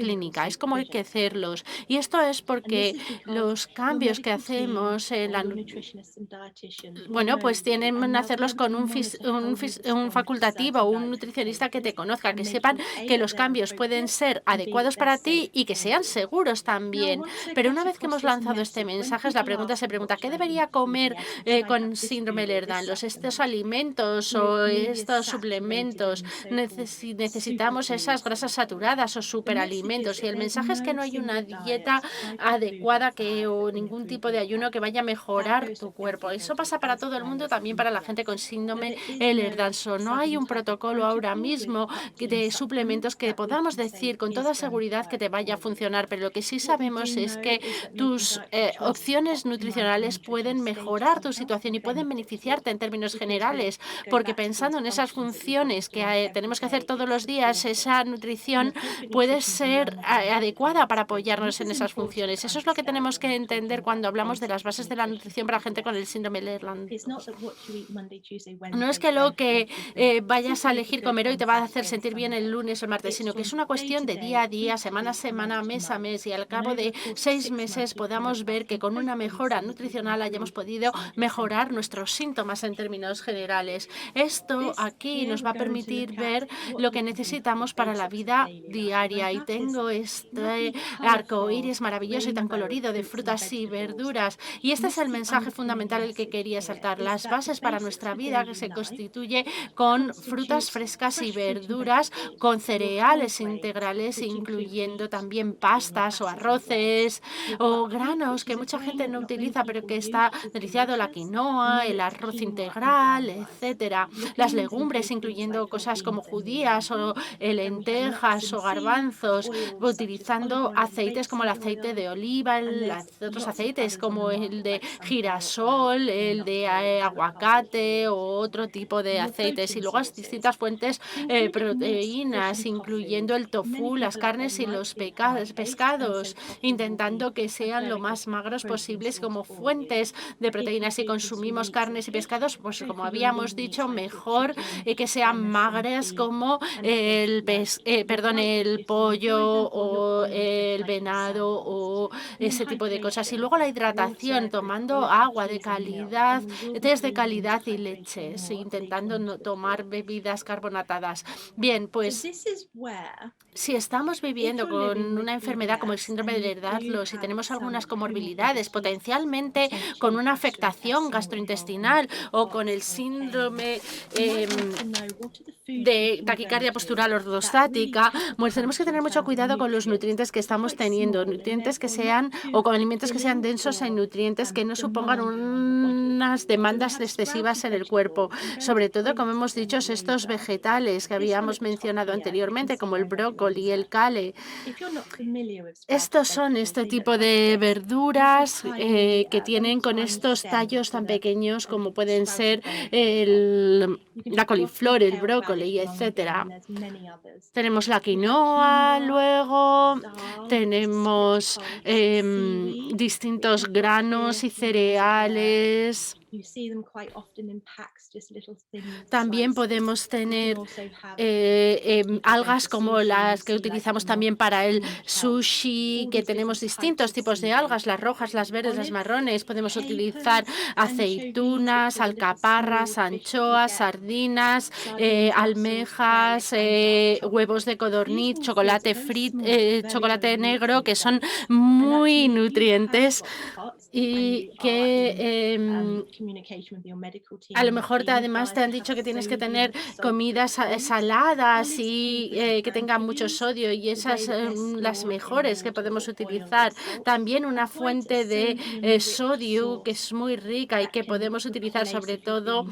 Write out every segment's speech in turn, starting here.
clínica, es como hay que hacerlos. Y esto es porque los cambios que hacemos en la bueno, pues tienen que hacerlos con un facultativo o un nutricionista que te conozca, que sepan que los cambios pueden ser adecuados para ti y que sean seguros también. Pero una vez que hemos lanzado este mensaje, la pregunta se pregunta, ¿qué debería comer con síndrome de Lerdan? Los estos alimentos o estos suplementos, necesitamos esas grasas saturadas o superalimentos. Y el mensaje es que no hay una dieta adecuada o ningún tipo de ayuno que vaya a mejorar tu cuerpo. Eso pasa para todo el mundo, también para la gente con síndrome Ehlers-Danlos. No hay un protocolo ahora mismo de suplementos que podamos decir con toda seguridad que te vaya a funcionar, pero lo que sí sabemos es que tus opciones nutricionales pueden mejorar tu situación y pueden beneficiarte en términos generales, porque pensando en esas funciones que tenemos que hacer todos los días, esa nutrición puede ser adecuada para apoyarnos en esas funciones. Eso es lo que tenemos que entender cuando hablamos de las bases de la nutrición para gente con el síndrome de Ehlers-Danlos. No es que lo que vayas a elegir comer hoy te va a hacer sentir bien el lunes o el martes, sino que es una cuestión de día a día, semana a semana, mes a mes, y al cabo de 6 meses podamos ver que con una mejora nutricional hayamos podido mejorar nuestros síntomas en términos generales. Esto aquí nos va a permitir ver lo que necesitamos para la vida diaria, y tengo este arco iris maravilloso y tan colorido de frutas y verduras, y este es el mensaje fundamental el que quería saltar. Las bases para nuestra vida que se constituye con frutas frescas y verduras, con cereales integrales, incluyendo también pastas o arroces o granos que mucha gente no utiliza, pero que está deliciado: la quinoa, el arroz integral, etcétera. Las legumbres, incluyendo cosas como judías o lentejas o garbanzos, utilizando aceites como el aceite de oliva, otros aceites como el de girasol, el de aguacate o otro tipo de aceites. Y luego las distintas fuentes proteínas, incluyendo el tofu, las carnes y los pescados, intentando que sean lo más magros posibles como fuentes de proteínas. Si consumimos carnes y pescados, pues como habíamos dicho, mejor que sean magras como el pollo o el venado o ese tipo de cosas. Y luego la hidratación, tomando agua de calidad, tés de calidad y leches, intentando no tomar bebidas carbonatadas. Bien, pues si estamos viviendo con una enfermedad como el síndrome de Ehlers-Danlos y tenemos algunas comorbilidades, potencialmente con una afectación gastrointestinal o con el síndrome de taquicardia postural ortostática, pues tenemos que tener mucho cuidado con los nutrientes que estamos teniendo, nutrientes que sean, o con alimentos que sean densos en nutrientes, que no supongan unas demandas excesivas en el cuerpo. Sobre todo, como hemos dicho, estos vegetales que habíamos mencionado anteriormente, como el brócoli, el kale. Estos son este tipo de verduras que tienen con estos tallos tan pequeños como pueden ser la coliflor, el brócoli, etcétera. Tenemos la quinoa, luego tenemos distintos granos y cereales. También podemos tener algas como las que utilizamos también para el sushi, que tenemos distintos tipos de algas, las rojas, las verdes, las marrones. Podemos utilizar aceitunas, alcaparras, anchoas, sardinas, almejas, huevos de codorniz, chocolate frito, chocolate negro, que son muy nutrientes y que a lo mejor además te han dicho que tienes que tener comidas saladas y que tengan mucho sodio, y esas son las mejores que podemos utilizar. También una fuente de sodio que es muy rica y que podemos utilizar, sobre todo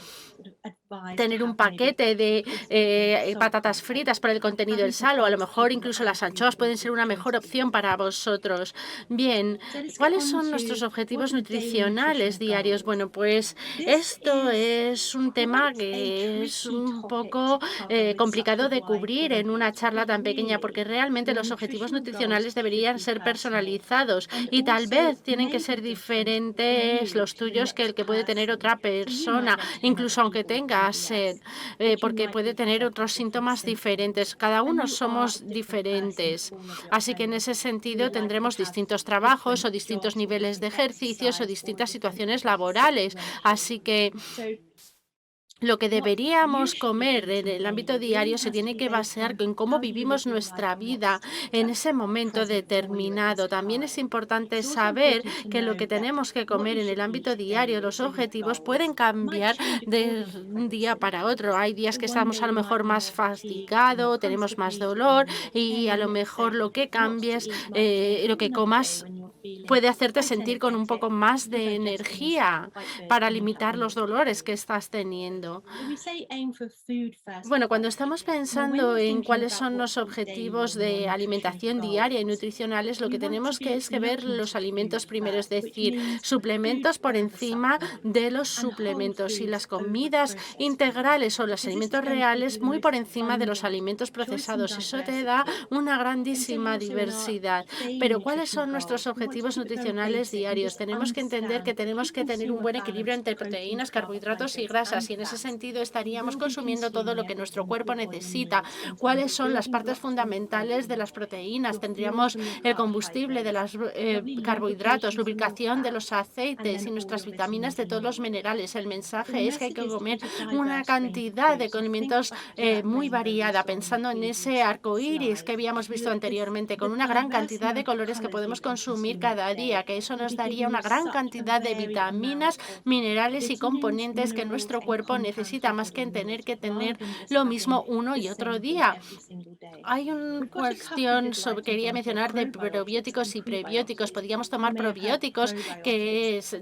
tener un paquete de patatas fritas por el contenido del sal, o a lo mejor incluso las anchoas pueden ser una mejor opción para vosotros. Bien, ¿cuáles son nuestros objetivos nutricionales diarios? Bueno, pues esto es un tema que es un poco complicado de cubrir en una charla tan pequeña, porque realmente los objetivos nutricionales deberían ser personalizados y tal vez tienen que ser diferentes los tuyos que el que puede tener otra persona, incluso aunque tenga sed, porque puede tener otros síntomas diferentes. Cada uno somos diferentes. Así que en ese sentido tendremos distintos trabajos o distintos niveles de ejercicios o distintas situaciones laborales. Así que Lo que deberíamos comer en el ámbito diario se tiene que basar en cómo vivimos nuestra vida en ese momento determinado. También es importante saber que lo que tenemos que comer en el ámbito diario, los objetivos pueden cambiar de un día para otro. Hay días que estamos a lo mejor más fastigados, tenemos más dolor y a lo mejor lo que cambies, lo que comas puede hacerte sentir con un poco más de energía para limitar los dolores que estás teniendo. Bueno, cuando estamos pensando en cuáles son los objetivos de alimentación diaria y nutricionales, lo que tenemos que es que ver los alimentos primero, es decir, suplementos por encima de los suplementos y las comidas integrales o los alimentos reales muy por encima de los alimentos procesados. Eso te da una grandísima diversidad. Pero ¿cuáles son nuestros objetivos nutricionales diarios? Tenemos que entender que tenemos que tener un buen equilibrio entre proteínas, carbohidratos y grasas, y en ese sentido estaríamos consumiendo todo lo que nuestro cuerpo necesita. ¿Cuáles son las partes fundamentales de las proteínas? Tendríamos el combustible de los carbohidratos, lubricación de los aceites y nuestras vitaminas de todos los minerales. El mensaje es que hay que comer una cantidad de alimentos muy variada, pensando en ese arco iris que habíamos visto anteriormente, con una gran cantidad de colores que podemos consumir cada día, que eso nos daría una gran cantidad de vitaminas, minerales y componentes que nuestro cuerpo necesita, más que tener lo mismo uno y otro día. Hay una cuestión sobre, quería mencionar, de probióticos y prebióticos. ¿Podríamos tomar probióticos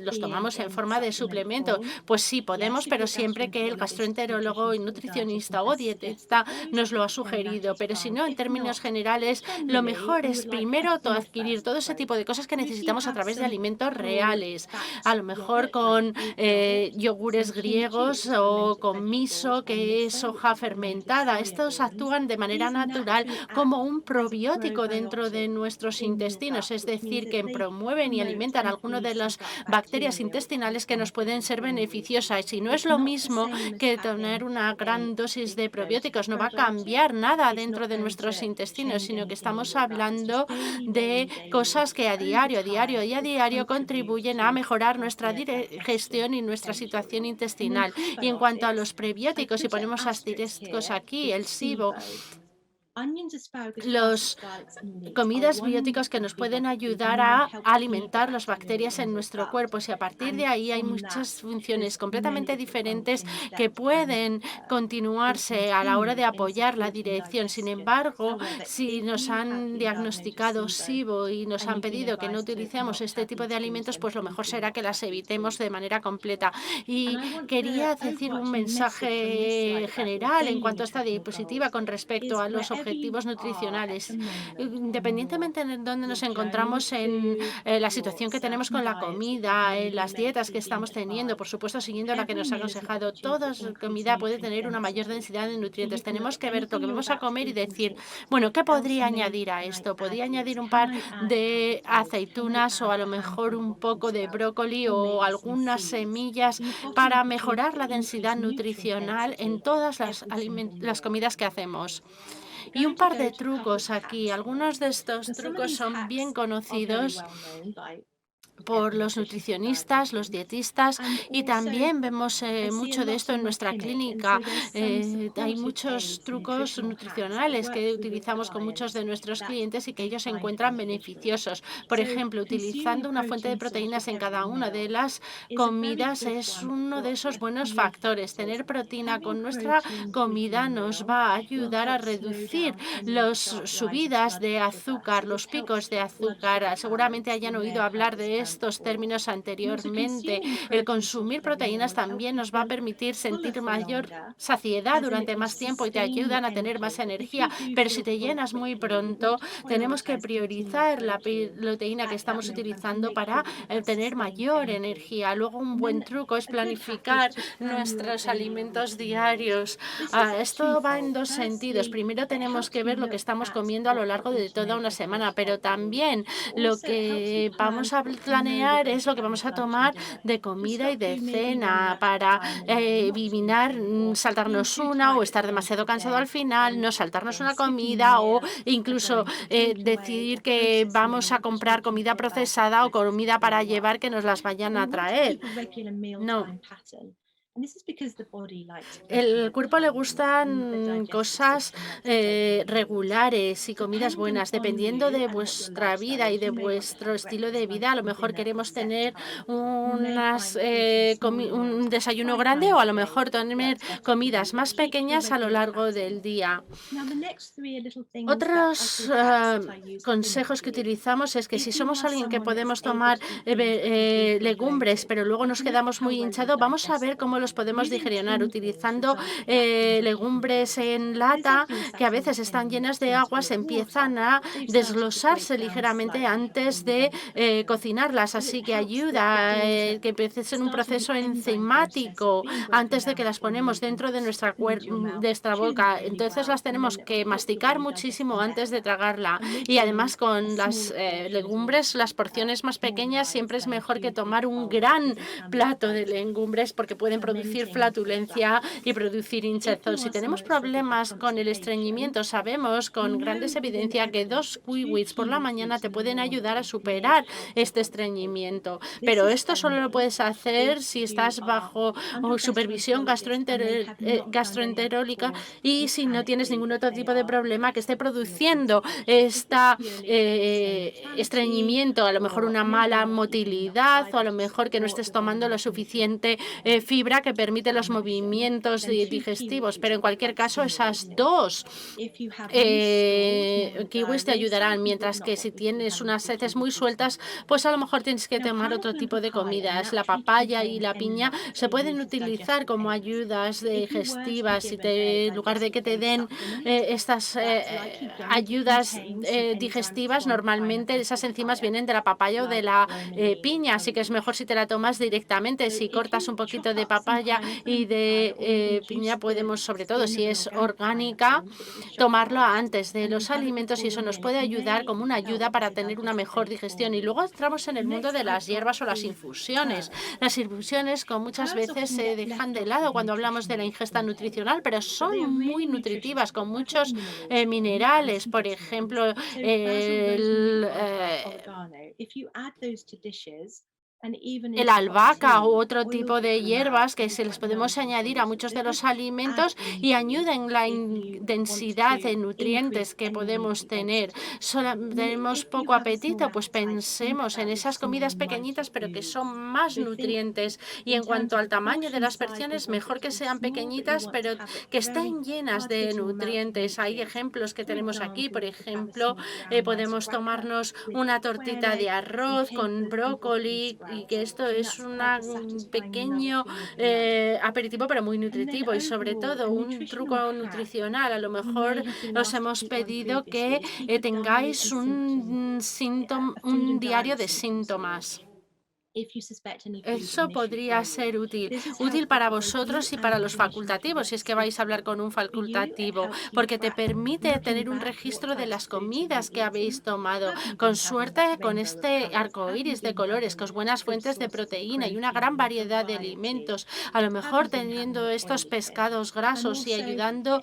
los tomamos en forma de suplemento? Pues sí, podemos, pero siempre que el gastroenterólogo y nutricionista o dietista nos lo ha sugerido. Pero si no, en términos generales, lo mejor es primero adquirir todo ese tipo de cosas que necesitamos a través de alimentos reales. A lo mejor con yogures griegos o con miso, que es soja fermentada. Estos actúan de manera natural como un probiótico dentro de nuestros intestinos, es decir, que promueven y alimentan algunas de las bacterias intestinales que nos pueden ser beneficiosas. Y no es lo mismo que tener una gran dosis de probióticos, no va a cambiar nada dentro de nuestros intestinos, sino que estamos hablando de cosas que a diario contribuyen a mejorar nuestra digestión y nuestra situación intestinal. Y en cuanto a los prebióticos, si ponemos asteriscos aquí, el SIBO, los comidas bióticas que nos pueden ayudar a alimentar las bacterias en nuestro cuerpo. Y a partir de ahí hay muchas funciones completamente diferentes que pueden continuarse a la hora de apoyar la dirección. Sin embargo, si nos han diagnosticado SIBO y nos han pedido que no utilicemos este tipo de alimentos, pues lo mejor será que las evitemos de manera completa. Y quería decir un mensaje general en cuanto a esta diapositiva con respecto a los objetivos nutricionales. Independientemente de dónde nos encontramos en la situación que tenemos con la comida, en las dietas que estamos teniendo, por supuesto, siguiendo la que nos ha aconsejado, toda comida puede tener una mayor densidad de nutrientes. Tenemos que ver lo que vamos a comer y decir, bueno, ¿qué podría añadir a esto? ¿Podría añadir un par de aceitunas o a lo mejor un poco de brócoli o algunas semillas para mejorar la densidad nutricional en todas las comidas que hacemos? Y un par de trucos aquí. Algunos de estos trucos son bien conocidos por los nutricionistas, los dietistas, y también vemos mucho de esto en nuestra clínica. Hay muchos trucos nutricionales que utilizamos con muchos de nuestros clientes y que ellos encuentran beneficiosos. Por ejemplo, utilizando una fuente de proteínas en cada una de las comidas es uno de esos buenos factores. Tener proteína con nuestra comida nos va a ayudar a reducir las subidas de azúcar, los picos de azúcar. Seguramente hayan oído hablar de estos términos anteriormente. El consumir proteínas también nos va a permitir sentir mayor saciedad durante más tiempo y te ayudan a tener más energía. Pero si te llenas muy pronto, tenemos que priorizar la proteína que estamos utilizando para tener mayor energía. Luego, un buen truco es planificar nuestros alimentos diarios. Esto va en dos sentidos. Primero, tenemos que ver lo que estamos comiendo a lo largo de toda una semana, pero también lo que vamos a planear es lo que vamos a tomar de comida y de cena para eliminar saltarnos una o estar demasiado cansado al final, no saltarnos una comida o incluso decidir que vamos a comprar comida procesada o comida para llevar que nos las vayan a traer. No. El cuerpo le gustan cosas regulares y comidas buenas. Dependiendo de vuestra vida y de vuestro estilo de vida, a lo mejor queremos tener un desayuno grande o a lo mejor tener comidas más pequeñas a lo largo del día. Otros consejos que utilizamos es que si somos alguien que podemos tomar legumbres, pero luego nos quedamos muy hinchados, vamos a ver cómo los podemos digerir utilizando legumbres en lata que a veces están llenas de agua, se empiezan a desglosarse ligeramente antes de cocinarlas, así que ayuda que empiece en un proceso enzimático antes de que las ponemos dentro de nuestra boca. Entonces las tenemos que masticar muchísimo antes de tragarla. Y además con las legumbres, las porciones más pequeñas siempre es mejor que tomar un gran plato de legumbres porque pueden producir flatulencia y producir hinchazón. Si tenemos problemas con el estreñimiento, sabemos con grandes evidencias que 2 kiwis por la mañana te pueden ayudar a superar este estreñimiento. Pero esto solo lo puedes hacer si estás bajo supervisión gastroenterólica y si no tienes ningún otro tipo de problema que esté produciendo estreñimiento, a lo mejor una mala motilidad o a lo mejor que no estés tomando lo suficiente fibra que permite los movimientos digestivos. Pero en cualquier caso, esas dos kiwis te ayudarán, mientras que si tienes unas heces muy sueltas, pues a lo mejor tienes que tomar otro tipo de comidas. La papaya y la piña se pueden utilizar como ayudas digestivas en lugar de que te den estas ayudas digestivas, normalmente esas enzimas vienen de la papaya o de la piña, así que es mejor si te la tomas directamente. Si cortas un poquito de papaya y de piña, podemos, sobre todo si es orgánica, tomarlo antes de los alimentos y eso nos puede ayudar como una ayuda para tener una mejor digestión. Y luego entramos en el mundo de las hierbas o las infusiones. Las infusiones muchas veces se dejan de lado cuando hablamos de la ingesta nutricional, pero son muy nutritivas, con muchos minerales, por ejemplo, el albahaca u otro tipo de hierbas que se les podemos añadir a muchos de los alimentos y ayudan la densidad de nutrientes que podemos tener. Tenemos poco apetito, pues pensemos en esas comidas pequeñitas, pero que son más nutrientes. Y en cuanto al tamaño de las porciones, mejor que sean pequeñitas, pero que estén llenas de nutrientes. Hay ejemplos que tenemos aquí, por ejemplo, podemos tomarnos una tortita de arroz con brócoli y que esto es un pequeño aperitivo, pero muy nutritivo y sobre todo un truco nutricional. A lo mejor os hemos pedido que tengáis un diario de síntomas. Eso podría ser útil para vosotros y para los facultativos, si es que vais a hablar con un facultativo, porque te permite tener un registro de las comidas que habéis tomado. Con suerte, con este arco iris de colores, con buenas fuentes de proteína y una gran variedad de alimentos, a lo mejor teniendo estos pescados grasos y ayudando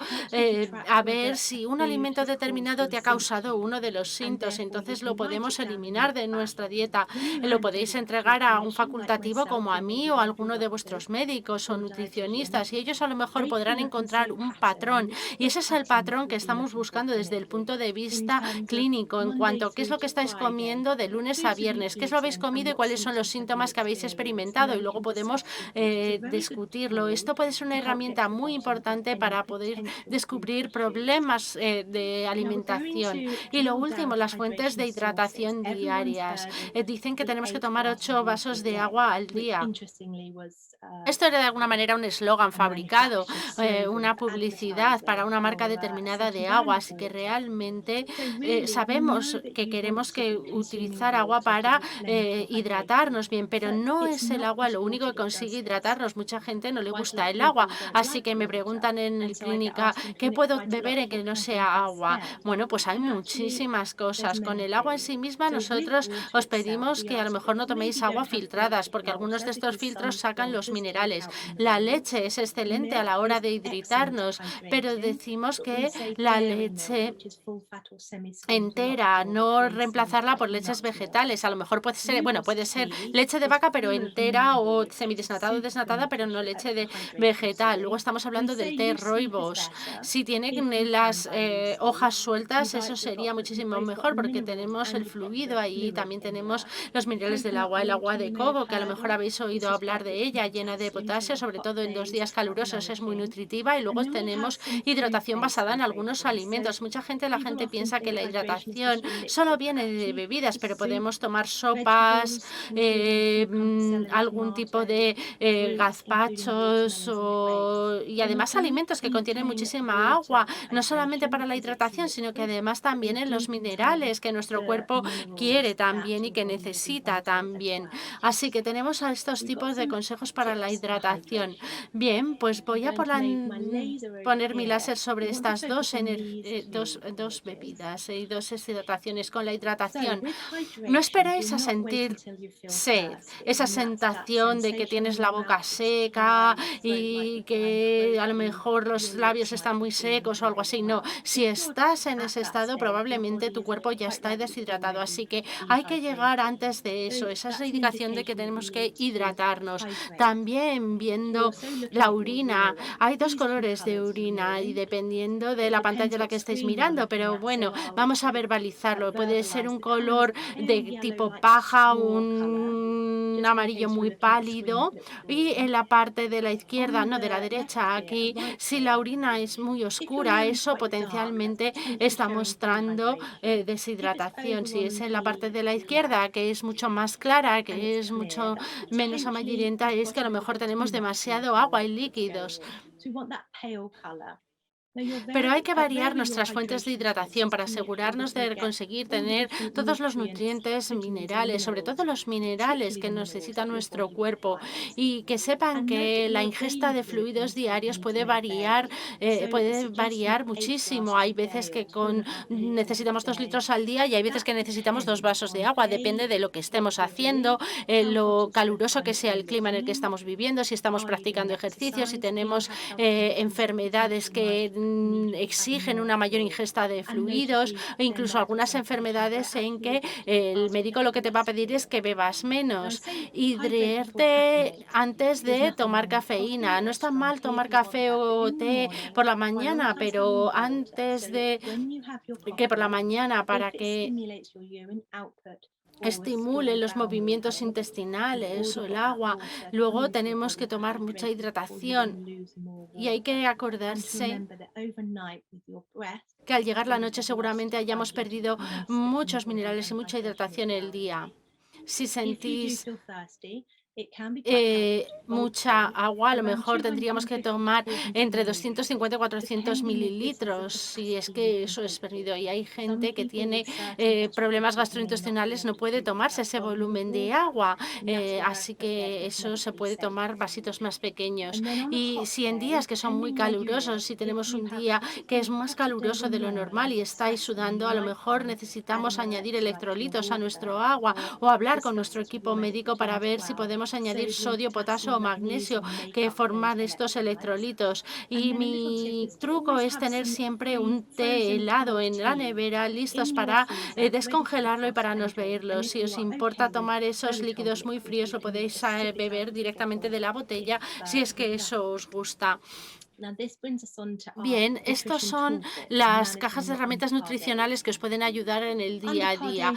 a ver si un alimento determinado te ha causado uno de los síntomas, entonces lo podemos eliminar de nuestra dieta. Lo podéis entregar a un facultativo como a mí o a alguno de vuestros médicos o nutricionistas y ellos a lo mejor podrán encontrar un patrón y ese es el patrón que estamos buscando desde el punto de vista clínico en cuanto a qué es lo que estáis comiendo de lunes a viernes, qué es lo habéis comido y cuáles son los síntomas que habéis experimentado y luego podemos discutirlo. Esto puede ser una herramienta muy importante para poder descubrir problemas de alimentación. Y lo último, las fuentes de hidratación diarias. Dicen que tenemos que tomar 8 vasos de agua al día. Esto era de alguna manera un eslogan fabricado, una publicidad para una marca determinada de agua, así que realmente sabemos que queremos utilizar agua para hidratarnos bien, pero no es el agua lo único que consigue hidratarnos. Mucha gente no le gusta el agua, así que me preguntan en la clínica, ¿qué puedo beber en que no sea agua? Bueno, pues hay muchísimas cosas. Con el agua en sí misma, nosotros os pedimos que a lo mejor no toméis agua agua filtradas, porque algunos de estos filtros sacan los minerales. La leche es excelente a la hora de hidratarnos, pero decimos que la leche entera, no reemplazarla por leches vegetales. A lo mejor puede ser, bueno, puede ser leche de vaca, pero entera o semidesnatada o desnatada, pero no leche de vegetal. Luego estamos hablando del té rooibos. Si tiene las hojas sueltas, eso sería muchísimo mejor porque tenemos el fluido ahí, también tenemos los minerales del agua, el agua de coco, que a lo mejor habéis oído hablar de ella, llena de potasio, sobre todo en 2 días calurosos, es muy nutritiva. Y luego tenemos hidratación basada en algunos alimentos. La gente piensa que la hidratación solo viene de bebidas, pero podemos tomar sopas, algún tipo de gazpachos y además alimentos que contienen muchísima agua, no solamente para la hidratación, sino que además también en los minerales que nuestro cuerpo quiere también y que necesita también. Así que tenemos a estos tipos de consejos para la hidratación. Bien, pues voy a poner mi láser sobre estas dos bebidas y dos deshidrataciones. Con la hidratación, no esperéis a sentir sed, esa sensación de que tienes la boca seca y que a lo mejor los labios están muy secos o algo así. No, si estás en ese estado, probablemente tu cuerpo ya está deshidratado. Así que hay que llegar antes de eso. Esa es la indicación de que tenemos que hidratarnos. También viendo la orina, hay dos colores de orina y dependiendo de la pantalla a la que estéis mirando, pero bueno, vamos a verbalizarlo. Puede ser un color de tipo paja, un amarillo muy pálido y en la parte de la izquierda, no de la derecha, aquí, si la orina es muy oscura, eso potencialmente está mostrando deshidratación. Si es en la parte de la izquierda, que es mucho más clara, que es mucho menos amarillenta, es que a lo mejor tenemos demasiado agua y líquidos. Pero hay que variar nuestras fuentes de hidratación para asegurarnos de conseguir tener todos los nutrientes, minerales, sobre todo los minerales que necesita nuestro cuerpo y que sepan que la ingesta de fluidos diarios puede variar muchísimo. Hay veces que necesitamos 2 litros al día y hay veces que necesitamos 2 vasos de agua. Depende de lo que estemos haciendo, lo caluroso que sea el clima en el que estamos viviendo, si estamos practicando ejercicio, si tenemos enfermedades que exigen una mayor ingesta de fluidos e incluso algunas enfermedades en que el médico lo que te va a pedir es que bebas menos. Hidrarte antes de tomar cafeína. No está mal tomar café o té por la mañana, pero antes de que por la mañana para que estimule los movimientos intestinales o el agua. Luego tenemos que tomar mucha hidratación y hay que acordarse que al llegar la noche seguramente hayamos perdido muchos minerales y mucha hidratación el día. Si sentís mucha agua, a lo mejor tendríamos que tomar entre 250 y 400 mililitros, si es que eso es perdido. Y hay gente que tiene problemas gastrointestinales, no puede tomarse ese volumen de agua, así que eso se puede tomar vasitos más pequeños. Y si en días que son muy calurosos, si tenemos un día que es más caluroso de lo normal y estáis sudando, a lo mejor necesitamos añadir electrolitos a nuestro agua o hablar con nuestro equipo médico para ver si podemos añadir sodio, potasio o magnesio que forman estos electrolitos. Y mi truco es tener siempre un té helado en la nevera listos para descongelarlo y para no beberlo. Si os importa tomar esos líquidos muy fríos, lo podéis beber directamente de la botella si es que eso os gusta. Bien, estos son las cajas de herramientas nutricionales que os pueden ayudar en el día a día.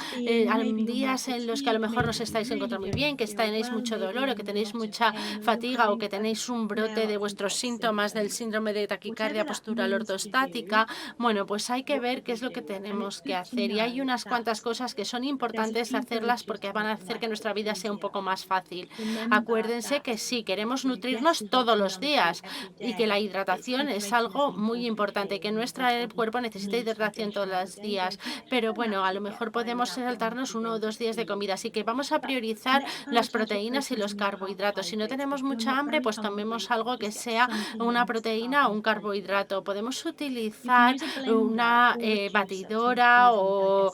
Hay días en los que a lo mejor no os estáis encontrando muy bien, que tenéis mucho dolor o que tenéis mucha fatiga o que tenéis un brote de vuestros síntomas del síndrome de taquicardia postural ortostática. Bueno, pues hay que ver qué es lo que tenemos que hacer y hay unas cuantas cosas que son importantes hacerlas porque van a hacer que nuestra vida sea un poco más fácil. Acuérdense que sí, queremos nutrirnos todos los días y que la hidratación es algo muy importante, que nuestro cuerpo necesita hidratación todos los días. Pero bueno, a lo mejor podemos saltarnos 1 o 2 días de comida, así que vamos a priorizar las proteínas y los carbohidratos. Si no tenemos mucha hambre, pues tomemos algo que sea una proteína o un carbohidrato. Podemos utilizar una batidora o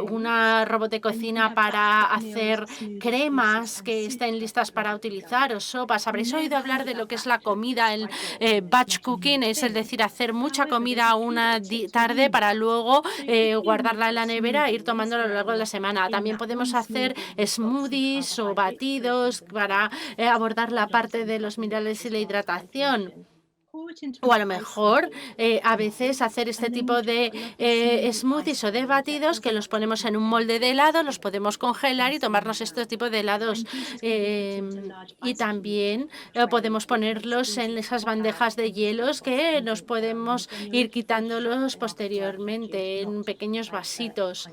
una robot de cocina para hacer cremas que estén listas para utilizar o sopas. Habréis oído hablar de lo que es la comida, el batch cooking, es decir, hacer mucha comida una tarde para luego guardarla en la nevera e ir tomándola a lo largo de la semana. También podemos hacer smoothies o batidos para abordar la parte de los minerales y la hidratación. O a lo mejor a veces hacer este tipo de smoothies o de batidos que los ponemos en un molde de helado, los podemos congelar y tomarnos este tipo de helados. Y también podemos ponerlos en esas bandejas de hielos que nos podemos ir quitándolos posteriormente en pequeños vasitos.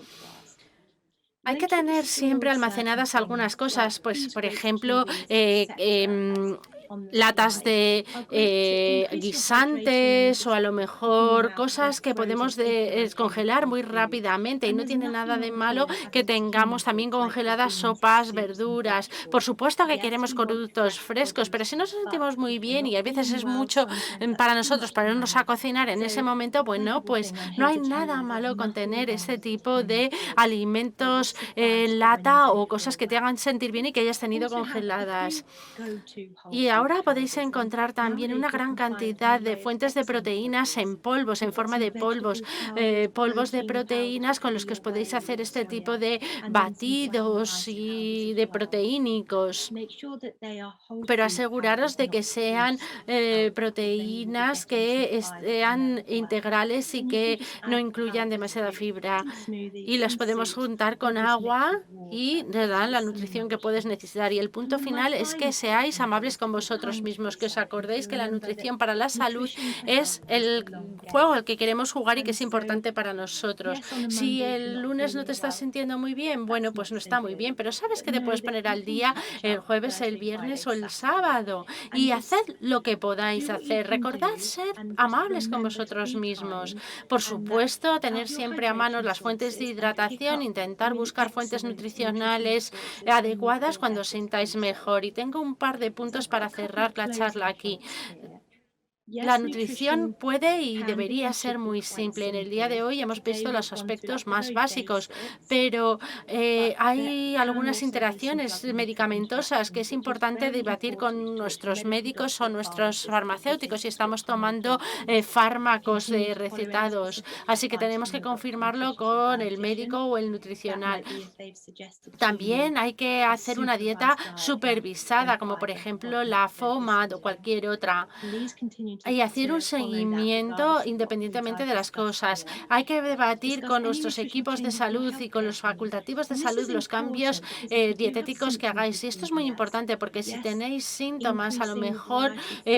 Hay que tener siempre almacenadas algunas cosas, pues, por ejemplo, latas de guisantes o a lo mejor cosas que podemos descongelar muy rápidamente y no tiene nada de malo que tengamos también congeladas sopas, verduras. Por supuesto que queremos productos frescos, pero si nos sentimos muy bien y a veces es mucho para nosotros ponernos a cocinar en ese momento, bueno, pues no hay nada malo con tener ese tipo de alimentos en lata o cosas que te hagan sentir bien y que hayas tenido congeladas. Y ahora podéis encontrar también una gran cantidad de fuentes de proteínas en polvos, en forma de polvos, polvos de proteínas con los que os podéis hacer este tipo de batidos y de proteínicos. Pero aseguraros de que sean proteínas que sean integrales y que no incluyan demasiada fibra. Y las podemos juntar con agua y te dan la nutrición que puedes necesitar. Y el punto final es que seáis amables con vosotros mismos, que os acordéis que la nutrición para la salud es el juego al que queremos jugar y que es importante para nosotros. Si el lunes no te estás sintiendo muy bien, bueno, pues no está muy bien, pero sabes que te puedes poner al día el jueves, el viernes o el sábado y haced lo que podáis hacer. Recordad ser amables con vosotros mismos. Por supuesto, tener siempre a mano las fuentes de hidratación, intentar buscar fuentes nutricionales adecuadas cuando os sintáis mejor. Y tengo un par de puntos para cerrar la charla aquí. La nutrición puede y debería ser muy simple. En el día de hoy hemos visto los aspectos más básicos, pero hay algunas interacciones medicamentosas que es importante debatir con nuestros médicos o nuestros farmacéuticos si estamos tomando fármacos recetados. Así que tenemos que confirmarlo con el médico o el nutricional. También hay que hacer una dieta supervisada, como por ejemplo la FODMAP o cualquier otra, y hacer un seguimiento independientemente de las cosas. Hay que debatir con nuestros equipos de salud y con los facultativos de salud los cambios dietéticos que hagáis. Y esto es muy importante porque si tenéis síntomas, a lo mejor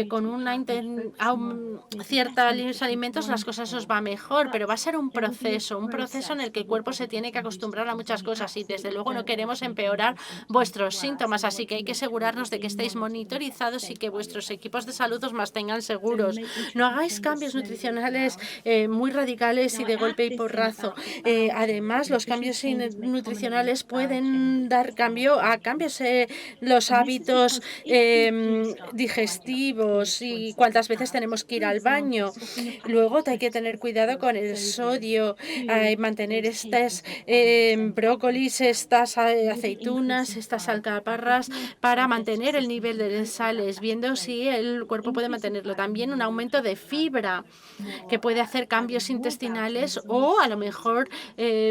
con una ciertos alimentos las cosas os va mejor, pero va a ser un proceso en el que el cuerpo se tiene que acostumbrar a muchas cosas y desde luego no queremos empeorar vuestros síntomas, así que hay que asegurarnos de que estéis monitorizados y que vuestros equipos de salud os mantengan seguros. No hagáis cambios nutricionales muy radicales y de golpe y porrazo. Además, los cambios nutricionales pueden dar cambio a cambios los hábitos digestivos y cuántas veces tenemos que ir al baño. Luego hay que tener cuidado con el sodio, mantener estas brócolis, estas aceitunas, estas alcaparras para mantener el nivel de sales, viendo si el cuerpo puede mantenerlo. También un aumento de fibra que puede hacer cambios intestinales o a lo mejor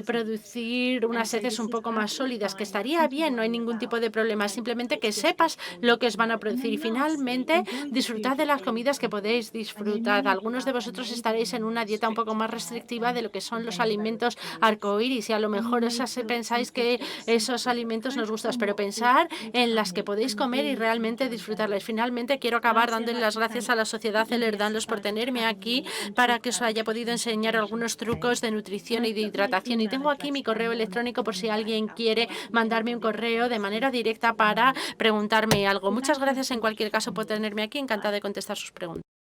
producir unas heces un poco más sólidas, que estaría bien, no hay ningún tipo de problema, simplemente que sepas lo que os van a producir. Y finalmente, disfrutad de las comidas que podéis disfrutar. Algunos de vosotros estaréis en una dieta un poco más restrictiva de lo que son los alimentos arcoíris y a lo mejor pensáis que esos alimentos nos gustan, pero pensar en las que podéis comer y realmente disfrutarlas. Finalmente, quiero acabar dándole las gracias a la Sociedad Ehlers-Danlos por tenerme aquí para que os haya podido enseñar algunos trucos de nutrición y de hidratación. Y tengo aquí mi correo electrónico por si alguien quiere mandarme un correo de manera directa para preguntarme algo. Muchas gracias en cualquier caso por tenerme aquí. Encantada de contestar sus preguntas.